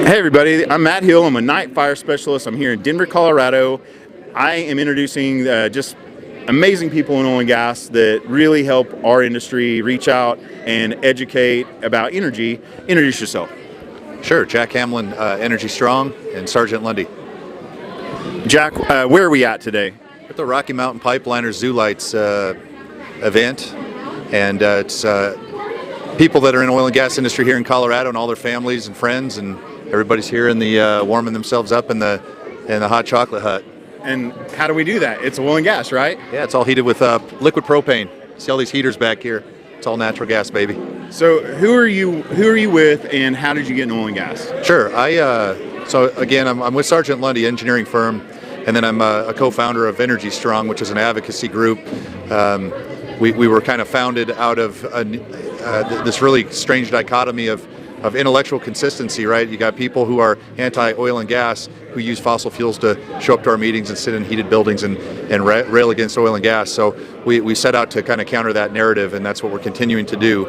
Hey everybody, I'm Matt Hill. I'm a night fire specialist. I'm here in Denver, Colorado. I am introducing just amazing people in oil and gas that really help our industry reach out and educate about energy. Introduce yourself. Sure, Jack Hamlin, Energy Strong, and Sergeant Lundy. Jack, where are we at today? At the Rocky Mountain Pipeliners Zoo Lights event, and it's people that are in the oil and gas industry here in Colorado and all their families and friends, and everybody's here in the warming themselves up in the hot chocolate hut. And how do we do that? It's oil and gas, right? Yeah, it's all heated with liquid propane. See all these heaters back here? It's all natural gas, baby. So who are you with, and how did you get in oil and gas? Sure. So again, I'm with Sergeant Lundy, engineering firm, and then I'm a co-founder of Energy Strong, which is an advocacy group. We were kind of founded out of this really strange dichotomy of intellectual consistency, right? You got people who are anti-oil and gas who use fossil fuels to show up to our meetings and sit in heated buildings and rail against oil and gas. So we set out to kind of counter that narrative, and that's what we're continuing to do.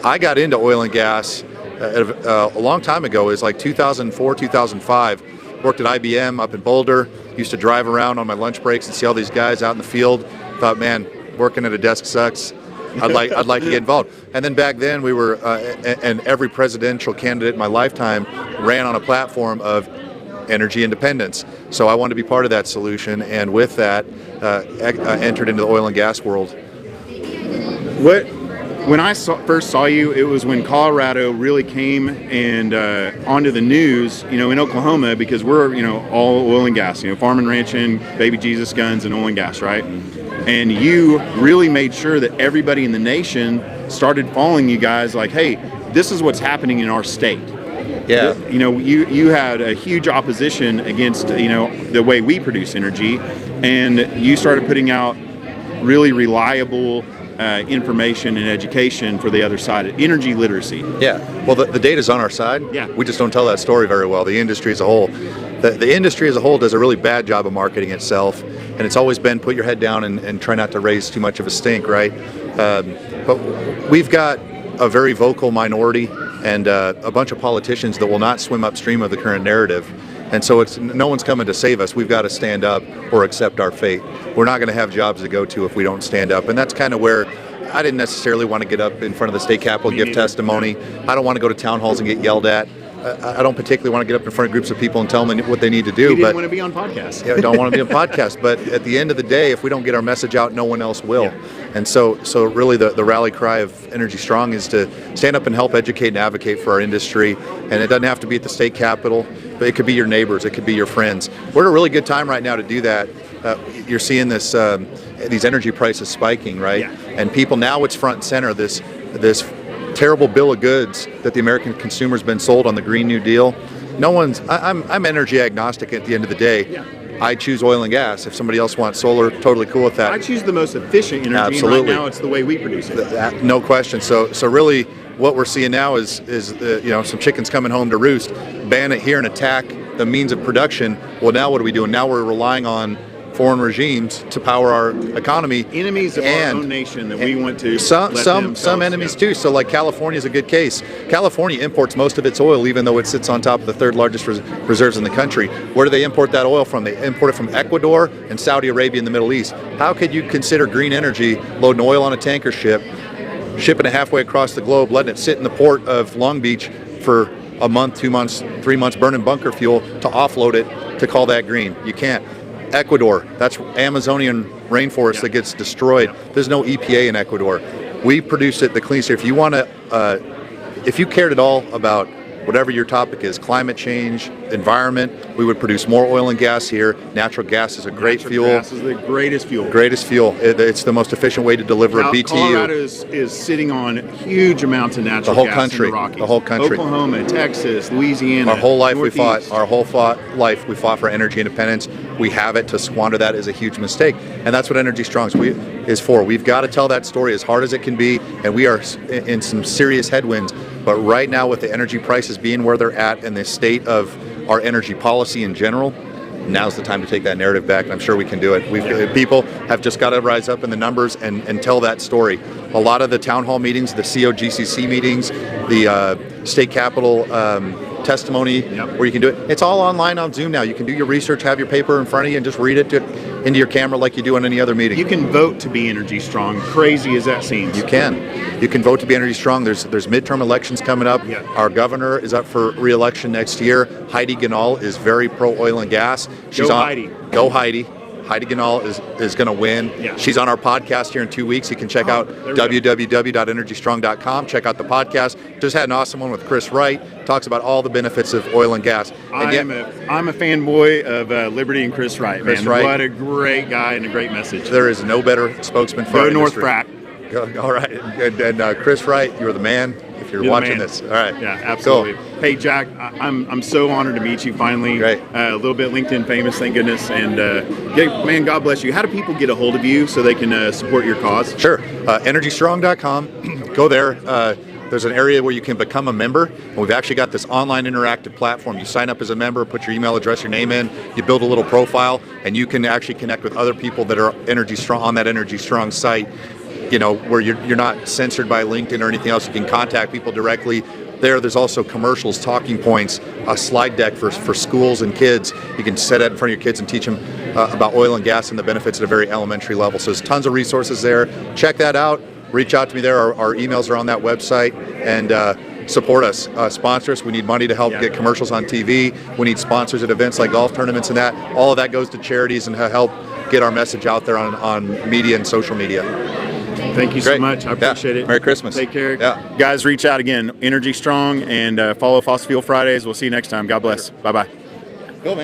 I got into oil and gas a long time ago. It was like 2004, 2005. Worked at IBM up in Boulder. Used to drive around on my lunch breaks and see all these guys out in the field. Thought, man, working at a desk sucks. I'd like to get involved. And then back then we were, and every presidential candidate in my lifetime ran on a platform of energy independence. So I wanted to be part of that solution, and with that, entered into the oil and gas world. When I first saw you, it was when Colorado really came and onto the news, in Oklahoma, because we're, all oil and gas, farming, ranching, baby Jesus guns, and oil and gas, right? And you really made sure that everybody in the nation started following you guys like, hey, this is what's happening in our state. Yeah. You had a huge opposition against, the way we produce energy, and you started putting out really reliable information and education for the other side, energy literacy. Yeah. Well, the data's on our side. Yeah. We just don't tell that story very well. The industry as a whole. The industry as a whole does a really bad job of marketing itself, and it's always been put your head down and try not to raise too much of a stink, right? But we've got a very vocal minority and a bunch of politicians that will not swim upstream of the current narrative. And so no one's coming to save us. We've got to stand up or accept our fate. We're not going to have jobs to go to if we don't stand up. And that's kind of where I didn't necessarily want to get up in front of the state capitol and give testimony. I don't want to go to town halls and get yelled at. I don't particularly want to get up in front of groups of people and tell them what they need to do. You didn't want to be on podcasts. Yeah, I don't want to be on podcasts. But at the end of the day, if we don't get our message out, no one else will. Yeah. And so really the rally cry of Energy Strong is to stand up and help educate and advocate for our industry. And it doesn't have to be at the state capitol, but it could be your neighbors, it could be your friends. We're at a really good time right now to do that. You're seeing this these energy prices spiking, right? Yeah. And people, now it's front and center, this terrible bill of goods that the American consumer's been sold on the Green New Deal. I'm energy agnostic at the end of the day. Yeah. I choose oil and gas. If somebody else wants solar, totally cool with that. I choose the most efficient energy. Absolutely. And right now it's the way we produce it. No question. So really what we're seeing now is some chickens coming home to roost. Ban it here and attack the means of production. Well, now what are we doing? Now we're relying on foreign regimes to power our economy. Enemies of our own nation that we want to some enemies too. So like California is a good case. California imports most of its oil, even though it sits on top of the third largest reserves in the country. Where do they import that oil from? They import it from Ecuador and Saudi Arabia in the Middle East. How could you consider green energy loading oil on a tanker ship, shipping it halfway across the globe, letting it sit in the port of Long Beach for a month, 2 months, 3 months, burning bunker fuel to offload it to call that green? You can't. Ecuador, that's Amazonian rainforest that gets destroyed. There's no EPA in Ecuador. We produce it the cleanest. If you cared at all about whatever your topic is, climate change, environment, we would produce more oil and gas here. Natural gas is a great fuel. Natural gas is the greatest fuel. Greatest fuel. It's the most efficient way to deliver a BTU. Colorado is sitting on huge amounts of natural gas in the Rockies. The whole country. Oklahoma, Texas, Louisiana. Our whole life Northeast. we fought for energy independence. We have it. To squander that is a huge mistake. And that's what Energy Strong is for. We've got to tell that story as hard as it can be, and we are in some serious headwinds. But right now, with the energy prices being where they're at and the state of our energy policy in general, now's the time to take that narrative back, and I'm sure we can do it. People have just got to rise up in the numbers and tell that story. A lot of the town hall meetings, the COGCC meetings, the state capitol testimony where you can do it. It's all online on Zoom now. You can do your research, have your paper in front of you, and just read it into your camera like you do in any other meeting. You can vote to be Energy Strong, crazy as that seems. You can. You can vote to be Energy Strong. There's midterm elections coming up. Yeah. Our governor is up for re-election next year. Heidi Ganahl is very pro oil and gas. Heidi. Go Heidi. Heidi Ganahl is going to win. Yeah. She's on our podcast here in 2 weeks. You can check out www.energystrong.com. Check out the podcast. Just had an awesome one with Chris Wright. Talks about all the benefits of oil and gas. I'm a fanboy of Liberty and Chris Wright. Chris man. Wright. What a great guy and a great message. There is no better spokesman for Go our North industry. Frack. All right. And Chris Wright, you're the man if you're the watching man. this. All right. Yeah, absolutely. Cool. Hey, Jack, I'm so honored to meet you finally. Great. A little bit LinkedIn famous, thank goodness. And man, God bless you. How do people get a hold of you so they can support your cause? Sure. EnergyStrong.com. Go there. There's an area where you can become a member. And we've actually got this online interactive platform. You sign up as a member, put your email address, your name in, you build a little profile, and you can actually connect with other people that are Energy Strong on that Energy Strong site. You know, where you're not censored by LinkedIn or anything else. You can contact people directly. There's also commercials, talking points, a slide deck for schools and kids. You can set that in front of your kids and teach them about oil and gas and the benefits at a very elementary level. So there's tons of resources there. Check that out. Reach out to me there. Our emails are on that website. And support us, sponsor us. We need money to help get commercials on TV. We need sponsors at events like golf tournaments and that. All of that goes to charities and help get our message out there on media and social media. Thank you so much. I appreciate it. Merry Christmas. Take care. Yeah. Guys, reach out again. Energy Strong and follow Fossil Fuel Fridays. We'll see you next time. God bless. Bye-bye. Go, man.